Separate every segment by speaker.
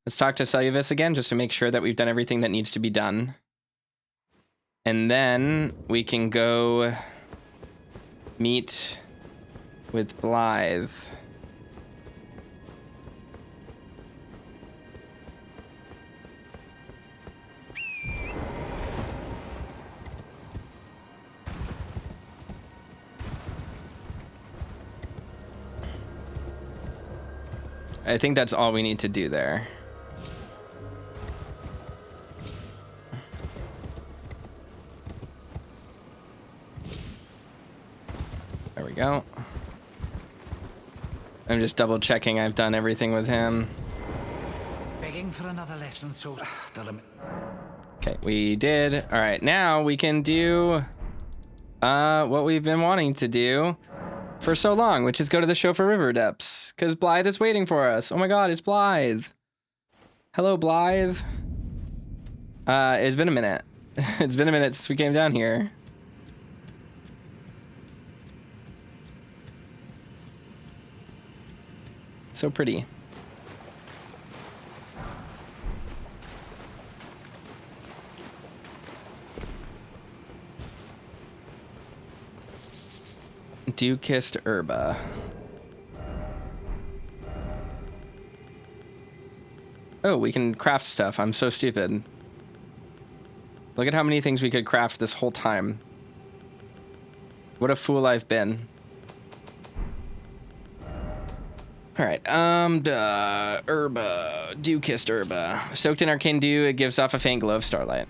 Speaker 1: Let's talk to Seluvis again just to make sure that we've done everything that needs to be done. And then we can go meet with Blythe. I think that's all we need to do there. There we go. I'm just double checking I've done everything with him.
Speaker 2: Begging for another lesson, so
Speaker 1: Okay, we did. All right, now we can do what we've been wanting to do for so long, which is go to the show for River Depths, because Blythe is waiting for us. Oh my god, it's Blythe. Hello, Blythe. It's been a minute. It's been a minute since we came down here. So pretty. Dew kissed Herba. Oh, we can craft stuff. I'm so stupid. Look at how many things we could craft this whole time. What a fool I've been. All right, Herba, Dew kissed Herba. Soaked in arcane dew, it gives off a faint glow of starlight.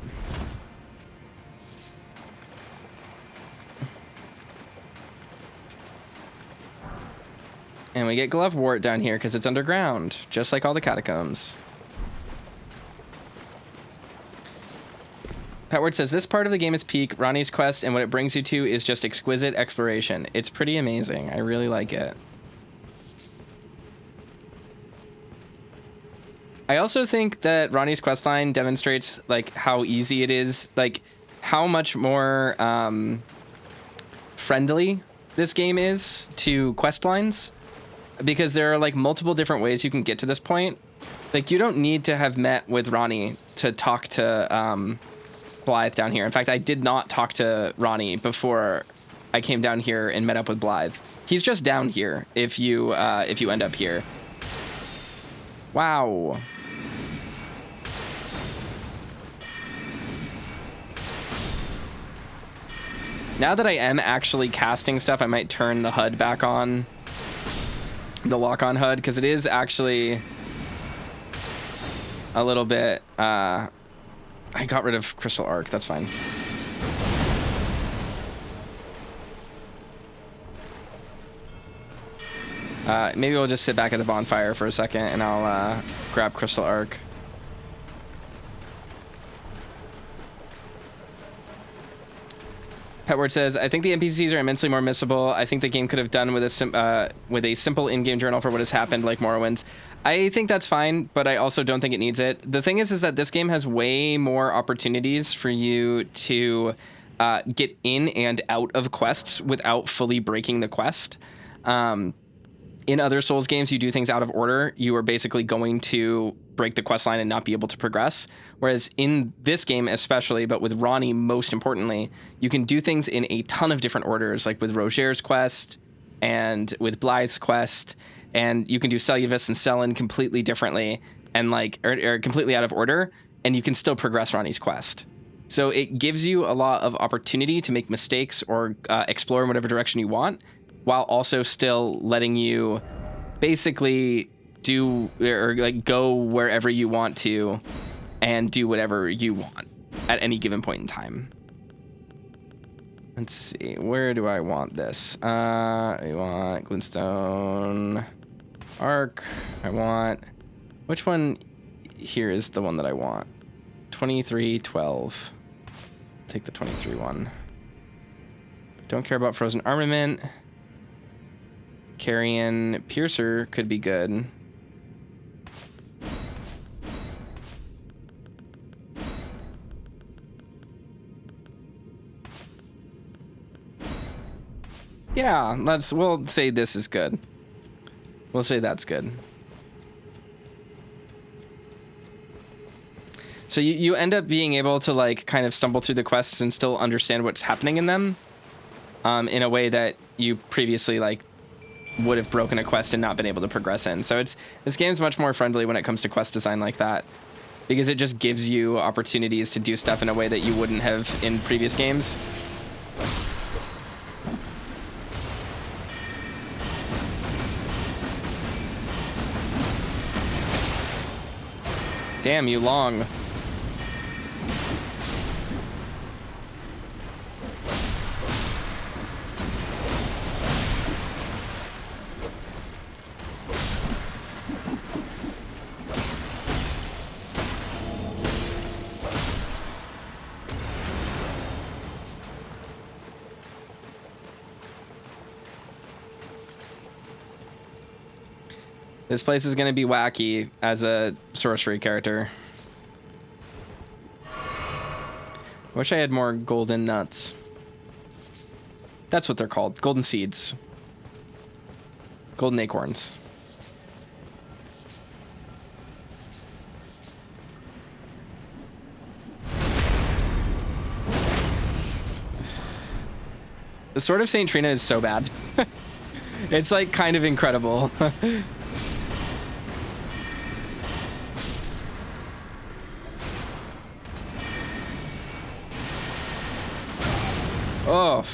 Speaker 1: And we get Glovewort down here because it's underground, just like all the catacombs. Petward says, this part of the game is peak. Ronnie's quest and what it brings you to is just exquisite exploration. It's pretty amazing. I really like it. I also think that Ronnie's questline demonstrates like how easy it is, like how much more friendly this game is to questlines, because there are like multiple different ways you can get to this point. Like you don't need to have met with Ronnie to talk to Blythe down here. In fact, I did not talk to Ronnie before I came down here and met up with Blythe. He's just down here if you end up here. Wow. Now that I am actually casting stuff, I might turn the HUD back on, the lock-on HUD, because it is actually a little bit, I got rid of Crystal Arc, that's fine. Maybe we'll just sit back at the bonfire for a second and I'll grab Crystal Arc. Petward says, I think the NPCs are immensely more missable. I think the game could have done with a simple in-game journal for what has happened, like Morrowind's. I think that's fine, but I also don't think it needs it. The thing is that this game has way more opportunities for you to get in and out of quests without fully breaking the quest. In other Souls games, you do things out of order. You are basically going to break the quest line and not be able to progress. Whereas in this game especially, but with Ronnie most importantly, you can do things in a ton of different orders, like with Roger's quest and with Blythe's quest, and you can do Seluvis and Selen completely differently and like or completely out of order, and you can still progress Ronnie's quest. So it gives you a lot of opportunity to make mistakes or explore in whatever direction you want, while also still letting you basically do or like go wherever you want to and do whatever you want at any given point in time. Let's see, where do I want this? I want Glintstone Arc. I want, which one here is the one that I want? 2312. Take the 23 one. Don't care about Frozen Armament. Carrion Piercer could be good. Yeah, we'll say this is good. We'll say that's good. So you end up being able to like kind of stumble through the quests and still understand what's happening in them, in a way that you previously like would have broken a quest and not been able to progress in. So this game's much more friendly when it comes to quest design like that, because it just gives you opportunities to do stuff in a way that you wouldn't have in previous games. Damn you long. This place is going to be wacky as a sorcery character. Wish I had more golden nuts. That's what they're called. Golden seeds. Golden acorns. The Sword of Saint Trina is so bad. It's like kind of incredible. Oh.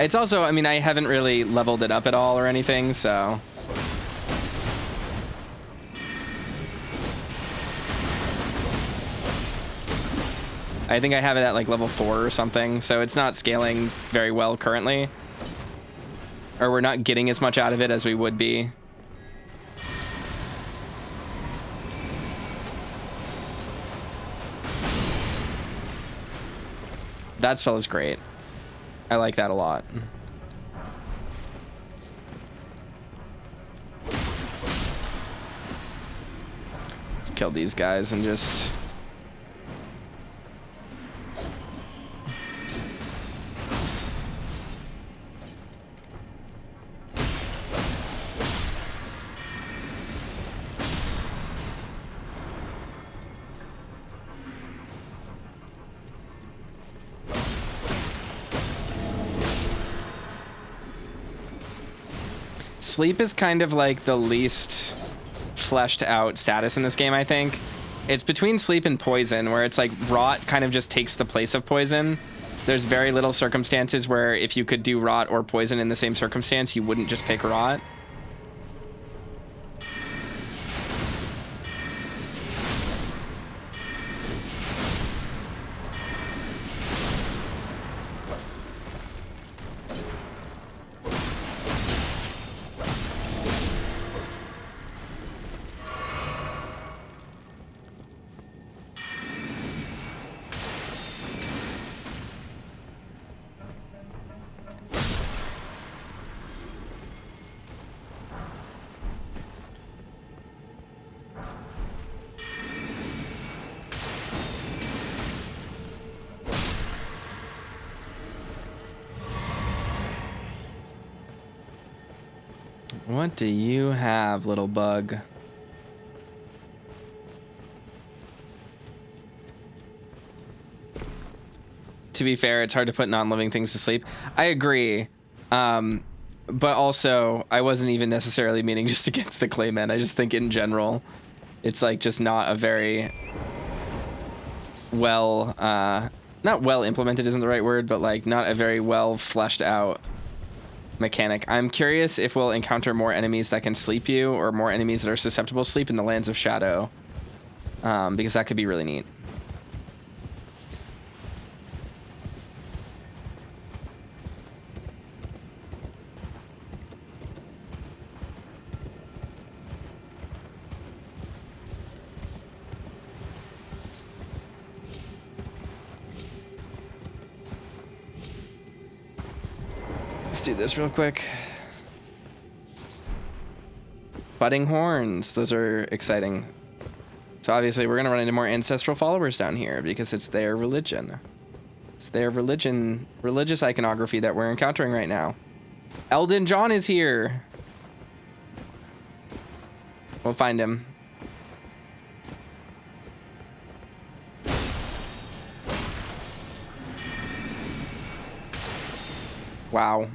Speaker 1: It's also, I mean, I haven't really leveled it up at all or anything, so. I think I have it at like level 4 or something, so it's not scaling very well currently. Or we're not getting as much out of it as we would be. That spell is great. I like that a lot. Let's kill these guys and just... Sleep is kind of like the least fleshed out status in this game, I think. It's between sleep and poison, where it's like rot kind of just takes the place of poison. There's very little circumstances where if you could do rot or poison in the same circumstance, you wouldn't just pick rot. What do you have, little bug? To be fair, it's hard to put non-living things to sleep. I agree. But also, I wasn't even necessarily meaning just against the Claymen. I just think in general, it's like just not a very well, not well implemented isn't the right word, but like not a very well fleshed out mechanic. I'm curious if we'll encounter more enemies that can sleep you or more enemies that are susceptible to sleep in the Lands of Shadow, because that could be really neat. Let's do this real quick. Budding horns, those are exciting. So obviously we're gonna run into more ancestral followers down here because it's their religion. It's their religion, religious iconography that we're encountering right now. Elden John is here. We'll find him. Wow.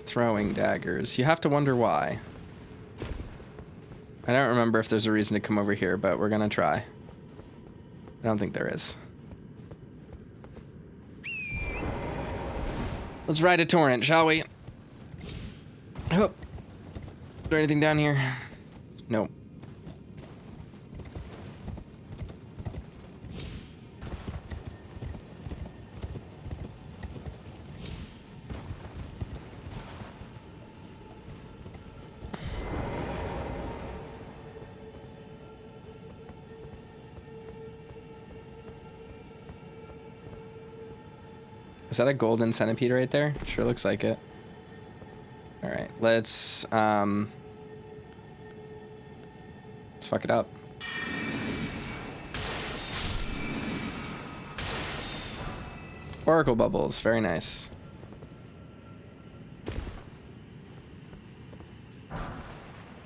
Speaker 1: Throwing daggers. You have to wonder why. I don't remember if there's a reason to come over here, but we're gonna try. I don't think there is. Let's ride a torrent, shall we? Oh. Is there anything down here? Nope. Is that a golden centipede right there? Sure looks like it. All right, let's fuck it up. Oracle bubbles, very nice.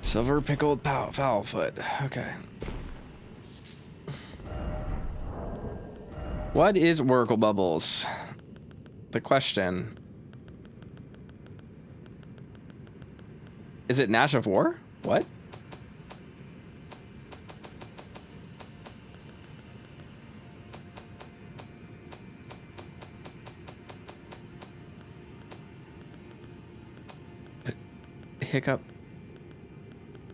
Speaker 1: Silver pickled foul foot. Okay. What is Oracle bubbles? The question. Is it Nash of War? What? Hiccup.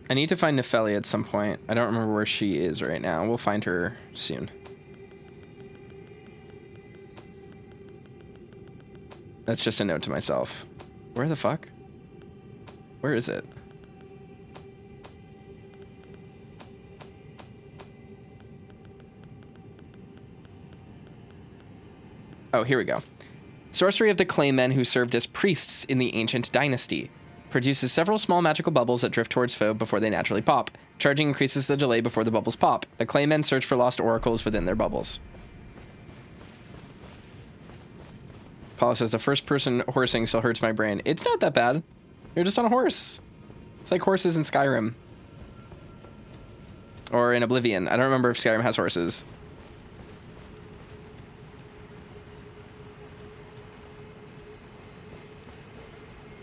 Speaker 1: I need to find Nefeli at some point. I don't remember where she is right now. We'll find her soon. That's just a note to myself. Where the fuck? Where is it? Oh, here we go. Sorcery of the Claymen who served as priests in the ancient dynasty. Produces several small magical bubbles that drift towards foe before they naturally pop. Charging increases the delay before the bubbles pop. The Claymen search for lost oracles within their bubbles. Paula says, the first person horsing still hurts my brain. It's not that bad. You're just on a horse. It's like horses in Skyrim. Or in Oblivion. I don't remember if Skyrim has horses.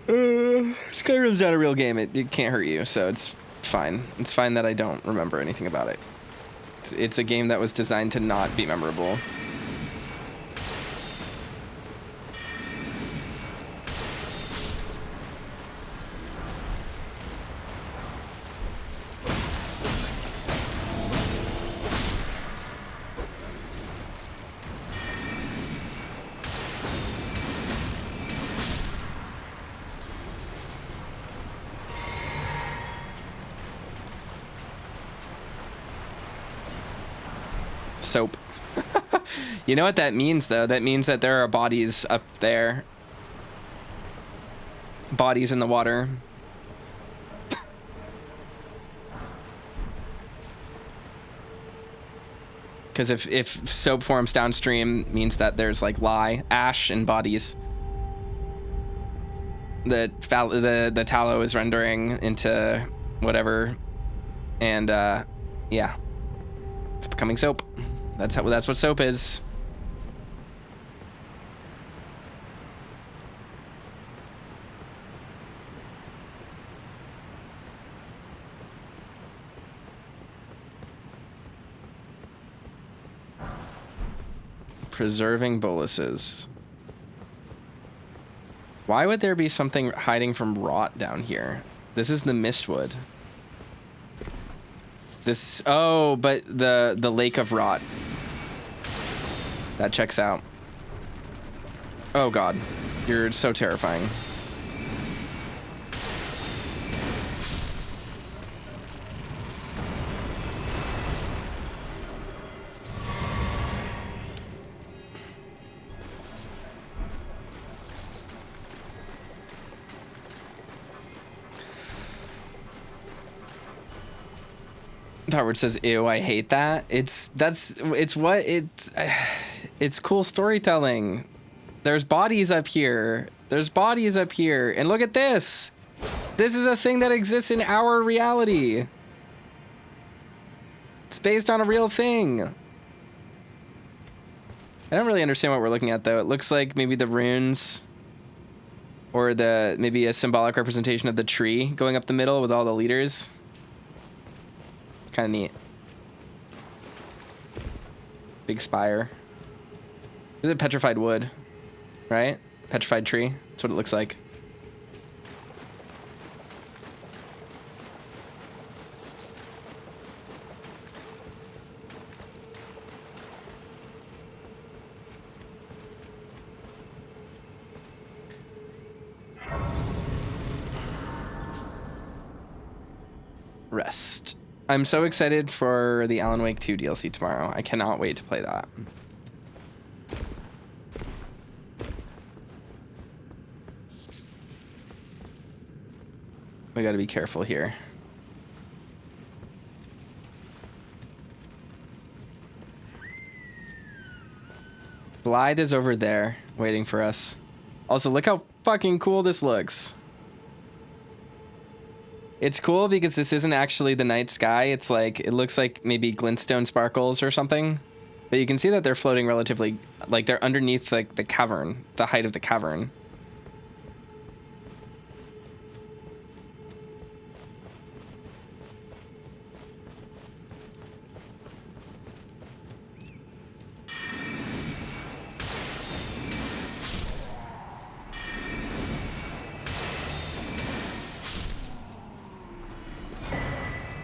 Speaker 1: Skyrim's not a real game. It can't hurt you, so it's fine. It's fine that I don't remember anything about it. It's a game that was designed to not be memorable. Soap. You know what that means, though? That means that there are bodies up there. Bodies in the water. Because if soap forms downstream, means that there's like lye, ash, and bodies. The tallow is rendering into whatever, and yeah, it's becoming soap. That's what soap is. Preserving boluses. Why would there be something hiding from rot down here? This is the Mistwood. This, oh, but the Lake of Rot. That checks out. Oh god, you're so terrifying. Howard says, "Ew, I hate that." It's cool storytelling. There's bodies up here. There's bodies up here, and look at this. This is a thing that exists in our reality. It's based on a real thing. I don't really understand what we're looking at though. It looks like maybe the runes, or maybe a symbolic representation of the tree going up the middle with all the leaders. Kind of neat. Big spire. Is it petrified wood? Right? Petrified tree. That's what it looks like. Rest. I'm so excited for the Alan Wake 2 DLC tomorrow. I cannot wait to play that. We gotta be careful here. Blythe is over there waiting for us. Also, look how fucking cool this looks. It's cool because this isn't actually the night sky. It's like, it looks like maybe glintstone sparkles or something. But you can see that they're floating relatively, like they're underneath like the cavern, the height of the cavern.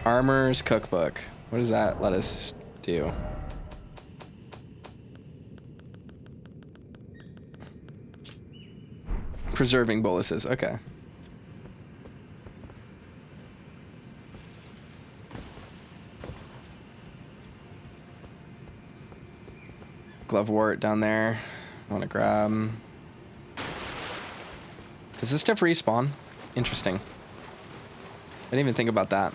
Speaker 1: Armor's cookbook. What does that let us do? Preserving boluses. Okay. Glovewort down there. I want to grab. Does this stuff respawn? Interesting. I didn't even think about that.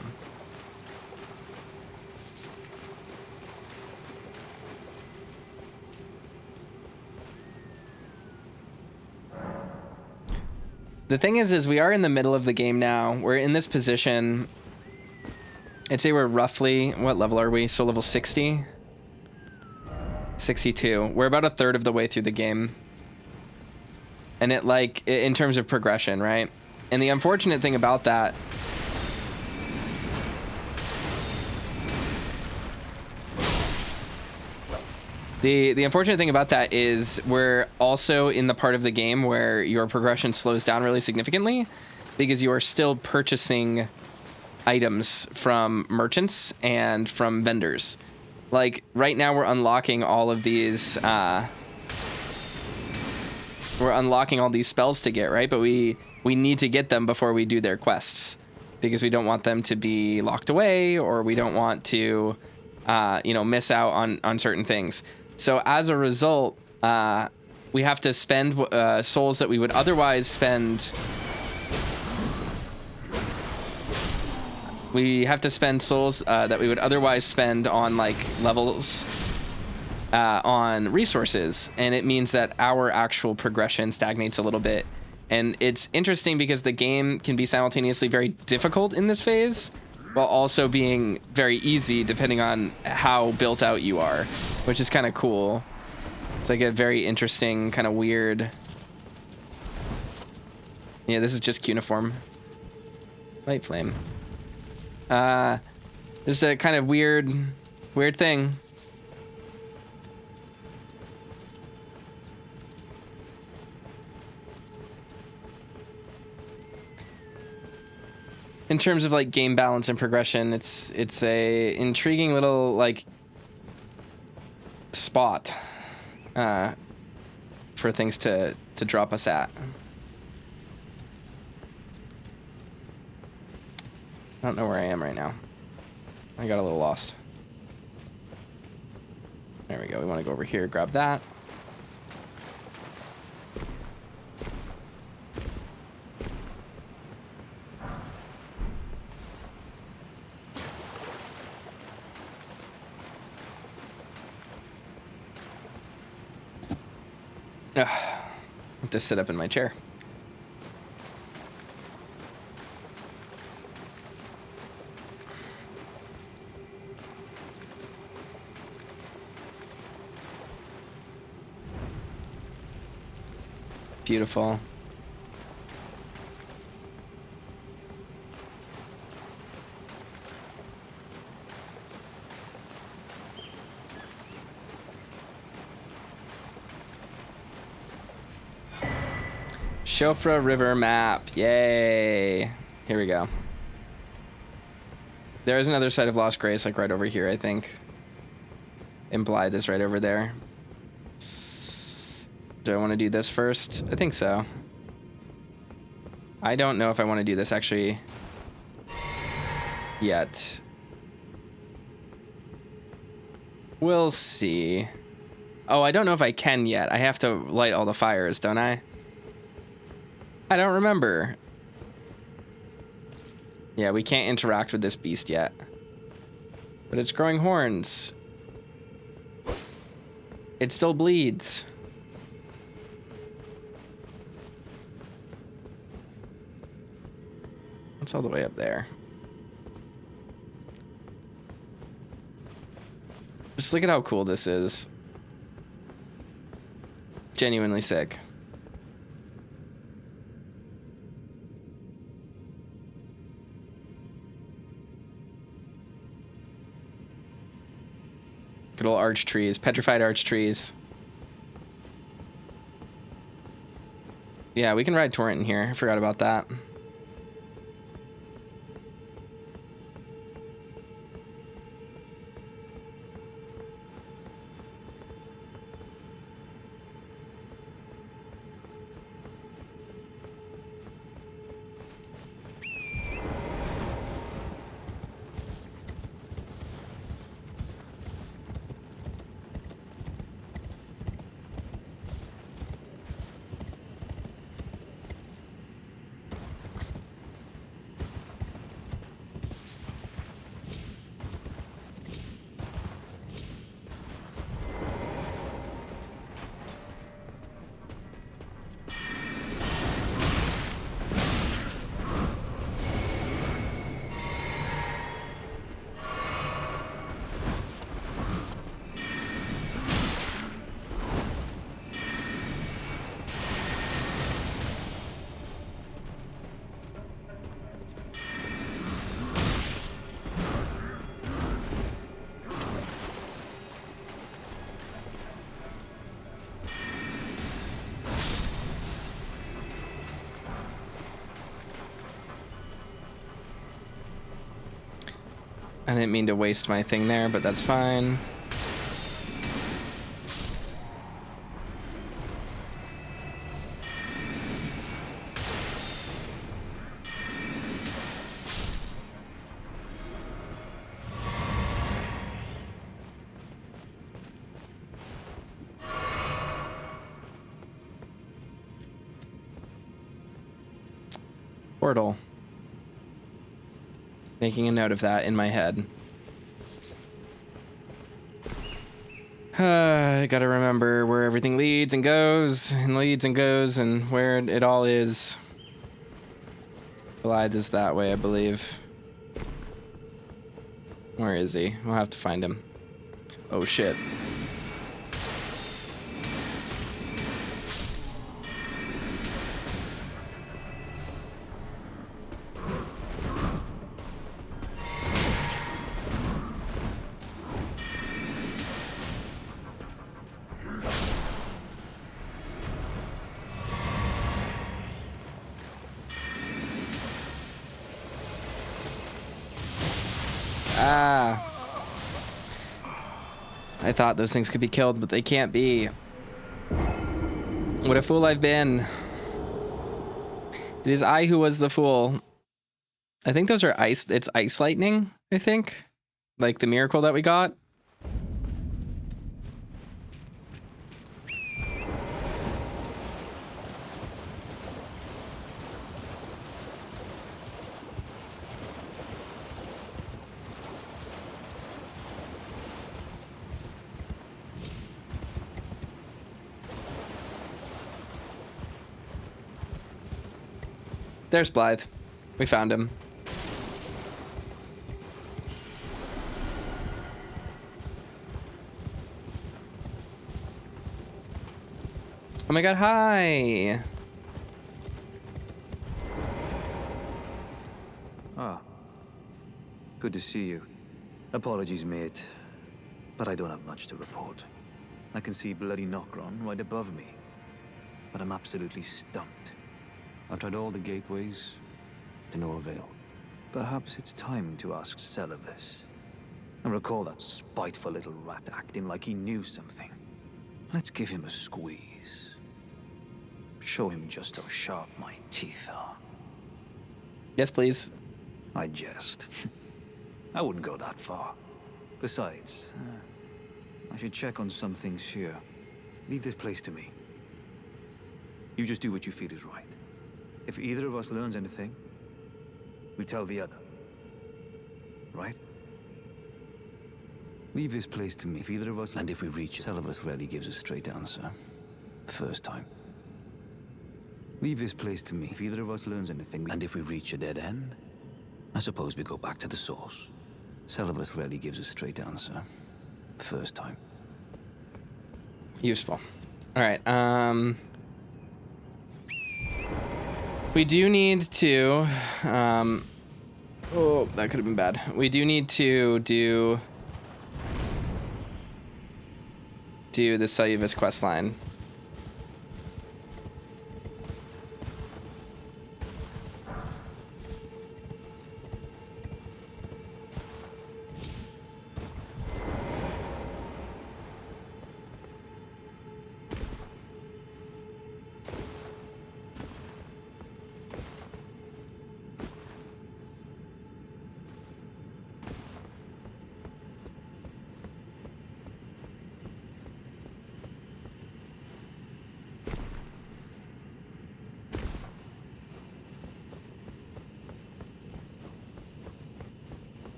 Speaker 1: The thing is we are in the middle of the game now. We're in this position. I'd say we're roughly, what level are we? So level 60? 62. We're about a third of the way through the game. And it like, in terms of progression, right? And the unfortunate thing about that The unfortunate thing about that is we're also in the part of the game where your progression slows down really significantly because you are still purchasing items from merchants and from vendors. Like right now we're unlocking all of these we're unlocking all these spells to get, right? But we need to get them before we do their quests because we don't want them to be locked away, or we don't want to miss out on certain things. So as a result, we have to spend souls that we would otherwise spend. We have to spend souls that we would otherwise spend on like levels, on resources, and it means that our actual progression stagnates a little bit. And it's interesting because the game can be simultaneously very difficult in this phase, while also being very easy depending on how built out you are, which is kind of cool. It's like a very interesting, kind of weird. Yeah, this is just cuneiform. Light flame. Just a kind of weird thing. In terms of like game balance and progression, it's a intriguing little like spot for things to drop us at. I don't know where I am right now. I got a little lost. There we go. We want to go over here, grab that. Ugh, I have to sit up in my chair. Beautiful. Shofra River map. Yay. Here we go. There is another site of Lost Grace, like right over here, I think. Implied is right over there. Do I want to do this first? I think so. I don't know if I want to do this actually yet. We'll see. Oh, I don't know if I can yet. I have to light all the fires, don't I? I don't remember. Yeah, we can't interact with this beast yet. But it's growing horns. It still bleeds. It's all the way up there. Just look at how cool this is. Genuinely sick. Good old arch trees, petrified arch trees. Yeah, we can ride Torrent in here. I forgot about that. I didn't mean to waste my thing there, but that's fine. Portal. Making a note of that in my head. I gotta remember where everything leads and goes, and where it all is. Glide is that way, I believe. Where is he? We'll have to find him. Oh shit. I thought those things could be killed, but they can't be. What a fool I've been. It is I who was the fool. I think those are ice. It's ice lightning, I think. Like the miracle that we got. There's Blythe. We found him. Oh my god, hi!
Speaker 3: Ah. Good to see you. Apologies, mate. But I don't have much to report. I can see bloody Nokron right above me. But I'm absolutely stumped. I've tried all the gateways, to no avail. Perhaps it's time to ask Seluvis. I recall that spiteful little rat acting like he knew something. Let's give him a squeeze. Show him just how sharp my teeth are.
Speaker 1: Yes, please.
Speaker 3: I jest. I wouldn't go that far. Besides, I should check on some things here. Leave this place to me. You just do what you feel is right. If either of us learns anything, we tell the other. Right? Leave this place to me. If either of us... And if we reach it, Seluvis rarely gives a straight answer. First time. Leave this place to me. If either of us learns anything, and if we reach a dead end, I suppose we go back to the source. Seluvis rarely gives a straight answer. First time.
Speaker 1: Useful. All right. We do need to. Oh, that could have been bad. We do need to do the Seluvis quest line.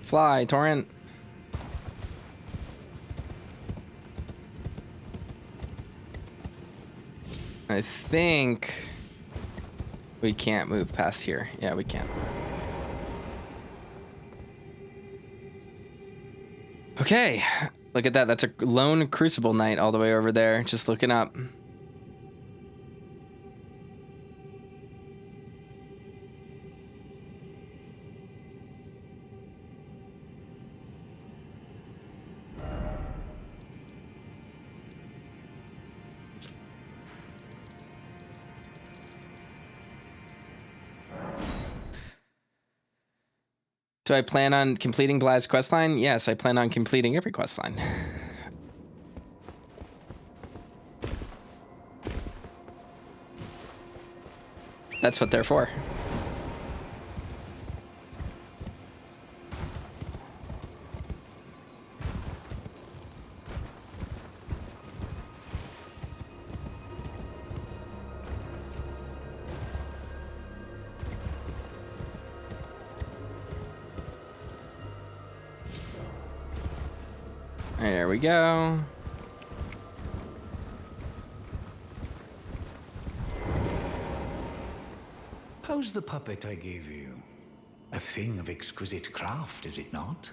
Speaker 1: Fly, Torrent. I think we can't move past here. Yeah, we can. Okay, look at that. That's a lone Crucible Knight all the way over there, just looking up. Do I plan on completing Blythe's questline? Yes, I plan on completing every questline. That's what they're for. There we go.
Speaker 2: How's the puppet I gave you? A thing of exquisite craft, is it not?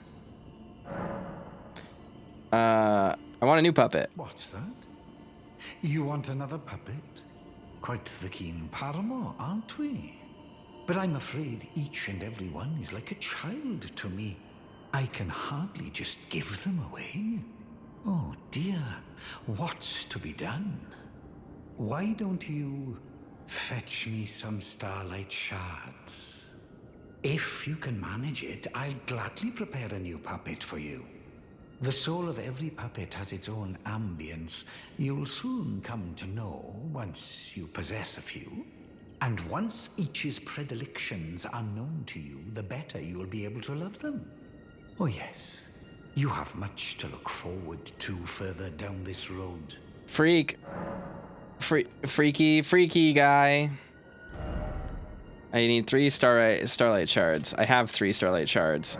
Speaker 1: I want a new puppet.
Speaker 2: What's that? You want another puppet? Quite the keen paramour, aren't we? But I'm afraid each and every one is like a child to me. I can hardly just give them away. Oh dear, what's to be done? Why don't you fetch me some starlight shards? If you can manage it, I'll gladly prepare a new puppet for you. The soul of every puppet has its own ambience. You'll soon come to know once you possess a few. And once each's predilections are known to you, the better you'll be able to love them. Oh yes, you have much to look forward to further down this road.
Speaker 1: Freaky guy. I need 3 starlight shards. I have 3 starlight shards.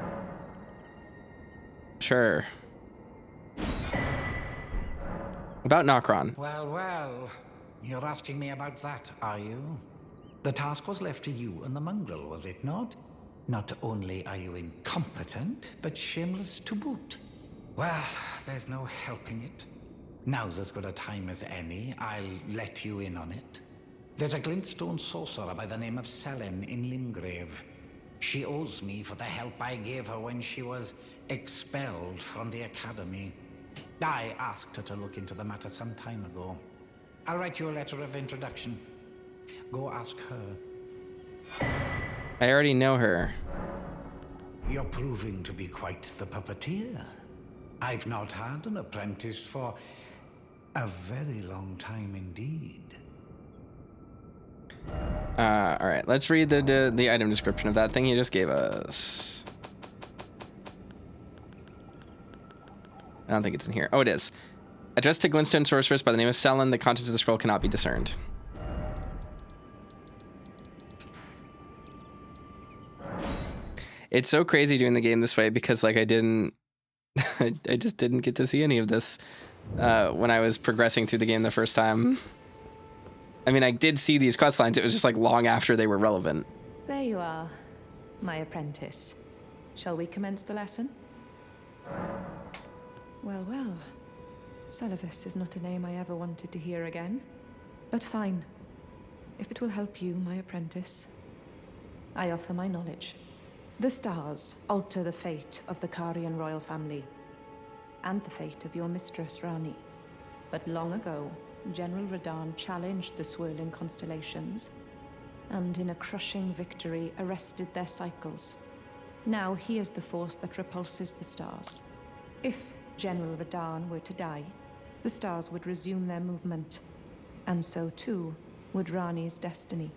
Speaker 1: Sure. About Nokron.
Speaker 2: Well, well. You're asking me about that, are you? The task was left to you and the mongrel, was it not? Not only are you incompetent, but shameless to boot. Well, there's no helping it. Now's as good a time as any. I'll let you in on it. There's a glintstone sorcerer by the name of Selene in Limgrave. She owes me for the help I gave her when she was expelled from the academy. I asked her to look into the matter some time ago. I'll write you a letter of introduction. Go ask her.
Speaker 1: I already know her.
Speaker 2: You're proving to be quite the puppeteer. I've not had an apprentice for a very long time indeed.
Speaker 1: All right, let's read the item description of that thing you just gave us. I don't think it's in here. Oh, it is. Addressed to glintstone sorceress by the name of Selene, the contents of the scroll cannot be discerned. It's so crazy doing the game this way because, like, I just didn't get to see any of this when I was progressing through the game the first time. I mean, I did see these quest lines. It was just like long after they were relevant.
Speaker 4: There you are, my apprentice. Shall we commence the lesson? Well, well. Seluvis is not a name I ever wanted to hear again. But fine. If it will help you, my apprentice, I offer my knowledge. The stars alter the fate of the Karian royal family, and the fate of your mistress, Rani. But long ago, General Radahn challenged the swirling constellations, and in a crushing victory arrested their cycles. Now he is the force that repulses the stars. If General Radahn were to die, the stars would resume their movement, and so too would Rani's destiny.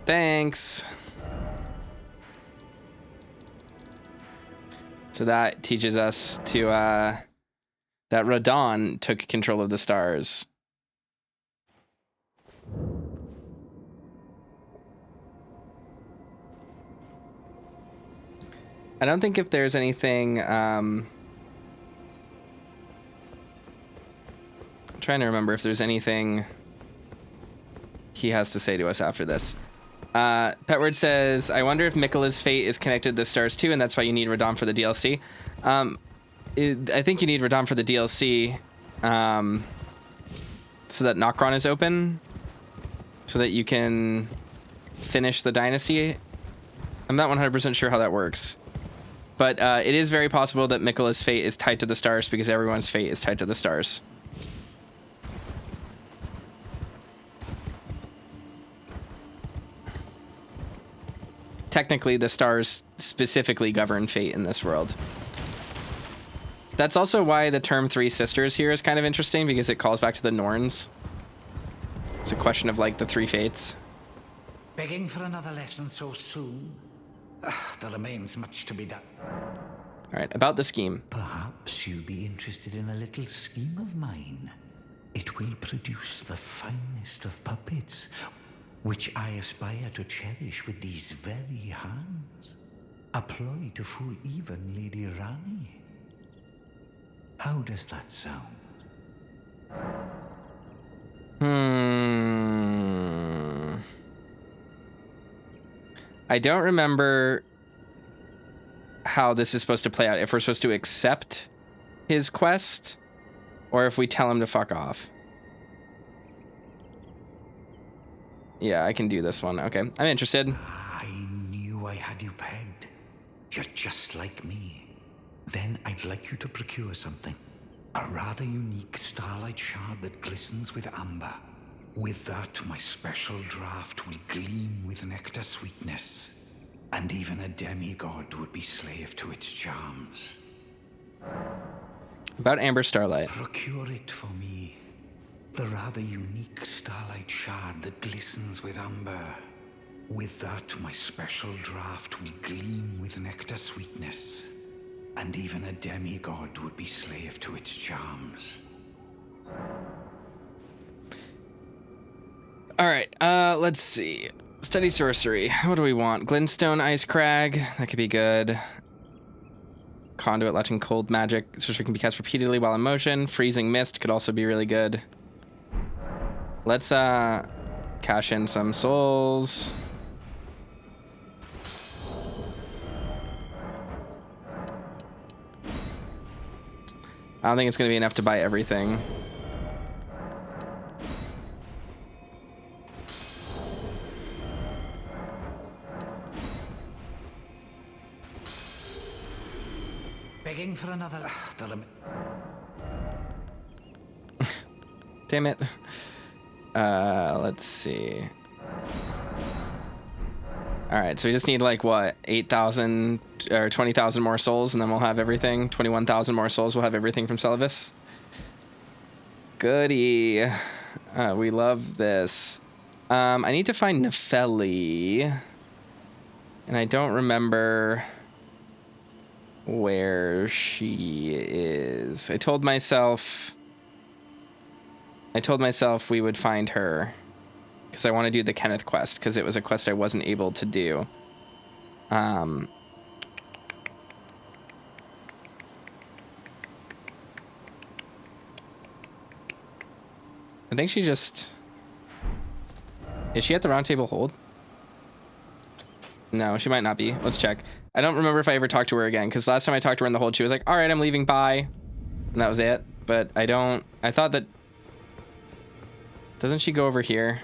Speaker 1: Thanks. So that teaches us to that Radahn took control of the stars. I don't think if there's anything I'm trying to remember if there's anything he has to say to us after this. Petward says, I wonder if Miquella's fate is connected to the stars too, and that's why you need Radahn for the DLC. I think you need Radahn for the DLC so that Nokron is open, so that you can finish the dynasty. I'm not 100% sure how that works. But it is very possible that Miquella's fate is tied to the stars because everyone's fate is tied to the stars. Technically, the stars specifically govern fate in this world. That's also why the term Three Sisters here is kind of interesting, because it calls back to the Norns. It's a question of, like, the three fates.
Speaker 2: Begging for another lesson so soon? There remains much to be done.
Speaker 1: All right, about the scheme.
Speaker 2: Perhaps you'll be interested in a little scheme of mine. It will produce the finest of puppets, which I aspire to cherish with these very hands. A ploy to fool even Lady Rani. How does that sound?
Speaker 1: I don't remember how this is supposed to play out. If we're supposed to accept his quest, or if we tell him to fuck off. Yeah, I can do this one. Okay, I'm interested.
Speaker 2: I knew I had you pegged. You're just like me. Then I'd like you to procure something. A rather unique starlight shard that glistens with amber. With that, my special draft will gleam with nectar sweetness. And even a demigod would be slave to its charms.
Speaker 1: About Amber Starlight.
Speaker 2: Procure it for me. The rather unique starlight shard that glistens with amber. With that, my special draft will gleam with nectar sweetness. And even a demigod would be slave to its charms.
Speaker 1: All right, let's see. Study sorcery. What do we want? Glintstone Ice Crag. That could be good. Conduit letting cold magic. Sorcery can be cast repeatedly while in motion. Freezing Mist could also be really good. Let's cash in some souls. I don't think it's going to be enough to buy everything.
Speaker 2: Begging for another.
Speaker 1: Damn it. Let's see. All right, so we just need like what, 8,000 or 20,000 more souls, and then we'll have everything. 21,000 more souls, we'll have everything from Seluvis. Goody. We love this. I need to find Nefeli, and I don't remember where she is. I told myself we would find her because I want to do the Kenneth quest because it was a quest I wasn't able to do. I think she just... Is she at the round table hold? No, she might not be. Let's check. I don't remember if I ever talked to her again, because last time I talked to her in the hold, she was like, all right, I'm leaving, bye. And that was it. But I thought that... Doesn't she go over here?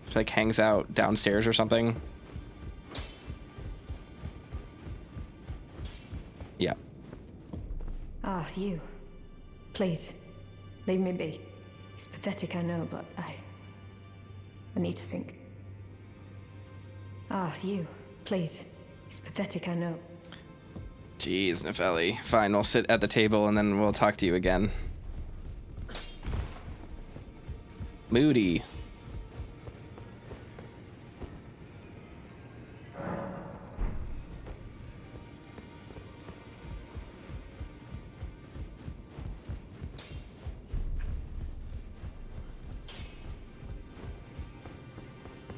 Speaker 1: She like hangs out downstairs or something. Yeah.
Speaker 4: Ah, you. Please, leave me be. It's pathetic, I know, but I need to think. Ah, you. Please. It's pathetic, I know.
Speaker 1: Jeez, Nefeli. Fine, we'll sit at the table and then we'll talk to you again. Moody.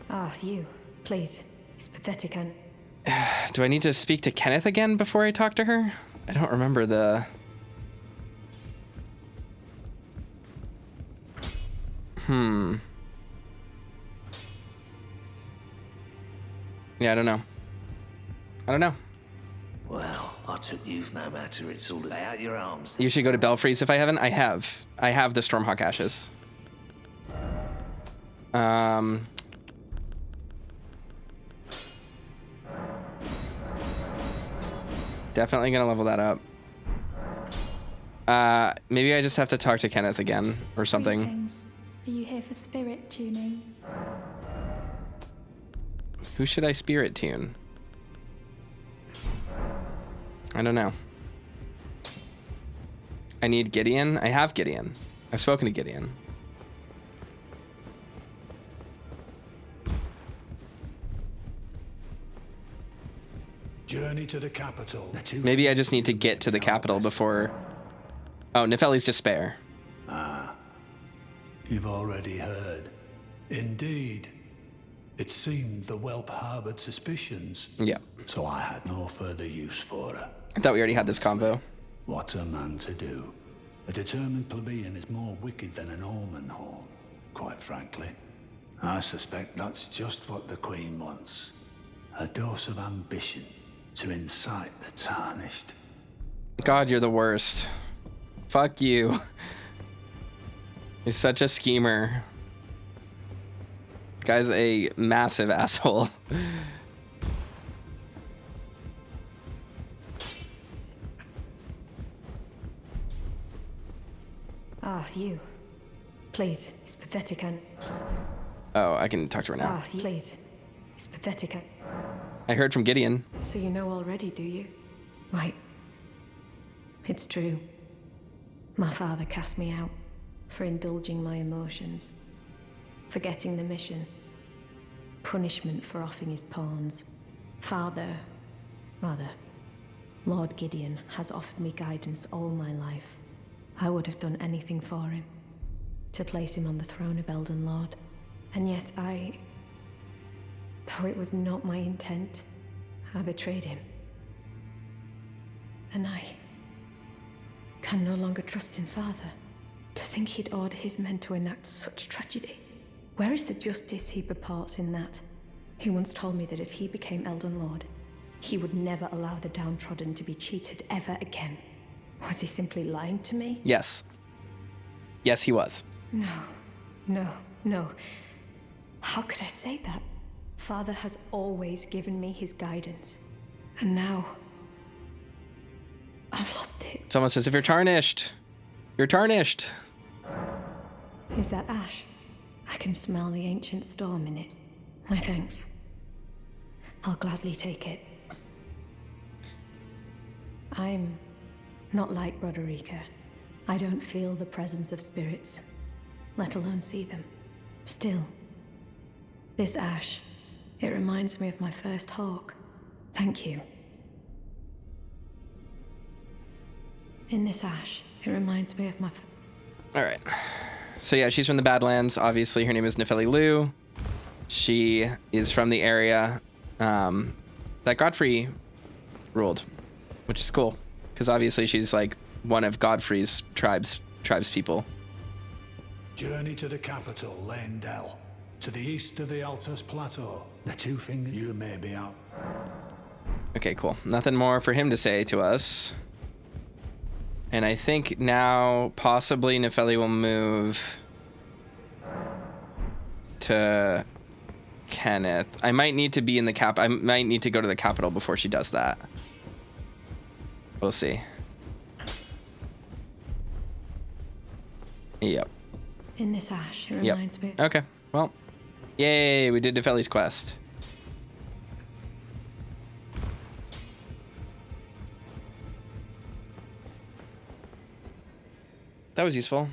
Speaker 4: Ah, you. Please. It's pathetic and...
Speaker 1: Do I need to speak to Kenneth again before I talk to her? I don't remember the... Yeah, I don't know.
Speaker 5: Well, I took you no matter. It's all lay out your arms.
Speaker 1: You should go to Belfries if I haven't. I have the Stormhawk Ashes. Definitely gonna level that up. Maybe I just have to talk to Kenneth again or something.
Speaker 6: Greetings. Are you here for spirit tuning?
Speaker 1: Who should I spirit tune? I don't know. I need Gideon. I have Gideon. I've spoken to Gideon.
Speaker 7: Journey to the capital.
Speaker 1: Maybe I just need to get to the capital before... Oh, Nefeli's just spare.
Speaker 7: Ah, you've already heard. Indeed. It seemed the whelp harbored suspicions.
Speaker 1: Yeah.
Speaker 7: So I had no further use for her.
Speaker 1: I thought we already had this convo.
Speaker 7: What's a man to do? A determined plebeian is more wicked than an omen horn, quite frankly. I suspect that's just what the Queen wants. A dose of ambition to incite the tarnished.
Speaker 1: God, you're the worst. Fuck you. You're such a schemer. Guy's a massive asshole.
Speaker 4: Ah, you. Please, it's pathetic and...
Speaker 1: Oh, I can talk to her now.
Speaker 4: Ah, please. It's pathetic and...
Speaker 1: I heard from Gideon.
Speaker 4: So you know already, do you? Right. It's true. My father cast me out for indulging my emotions, forgetting the mission, punishment for offing his pawns. Lord Gideon has offered me guidance all my life. I would have done anything for him, to place him on the throne of Elden Lord. And yet though it was not my intent, I betrayed him. And I can no longer trust in Father. To think he'd order his men to enact such tragedy. Where is the justice he purports in that? He once told me that if he became Elden Lord, he would never allow the downtrodden to be cheated ever again. Was he simply lying to me?
Speaker 1: Yes. Yes, he was.
Speaker 4: No. How could I say that? Father has always given me his guidance. And now, I've lost it.
Speaker 1: It's almost as if you're tarnished. You're tarnished.
Speaker 4: Is that ash? I can smell the ancient storm in it. My thanks. I'll gladly take it. I'm not like Roderica. I don't feel the presence of spirits, let alone see them. Still, this ash, it reminds me of my first hawk. Thank you. In this ash, it reminds me of my...
Speaker 1: All right. So yeah, she's from the Badlands. Obviously, her name is Nefeli Liu. She is from the area that Godfrey ruled, which is cool, because obviously she's like one of Godfrey's tribespeople.
Speaker 7: Journey to the capital, Leyndell. To the east of the Altus Plateau. The two fingers. You may be out.
Speaker 1: Okay, cool. Nothing more for him to say to us. And I think now possibly Nefeli will move to Kenneth. I might need to be in the I might need to go to the capital before she does that. We'll see. Yep.
Speaker 4: In this ash, it reminds me...
Speaker 1: Okay, well. Yay, we did Nefeli's quest. That was useful.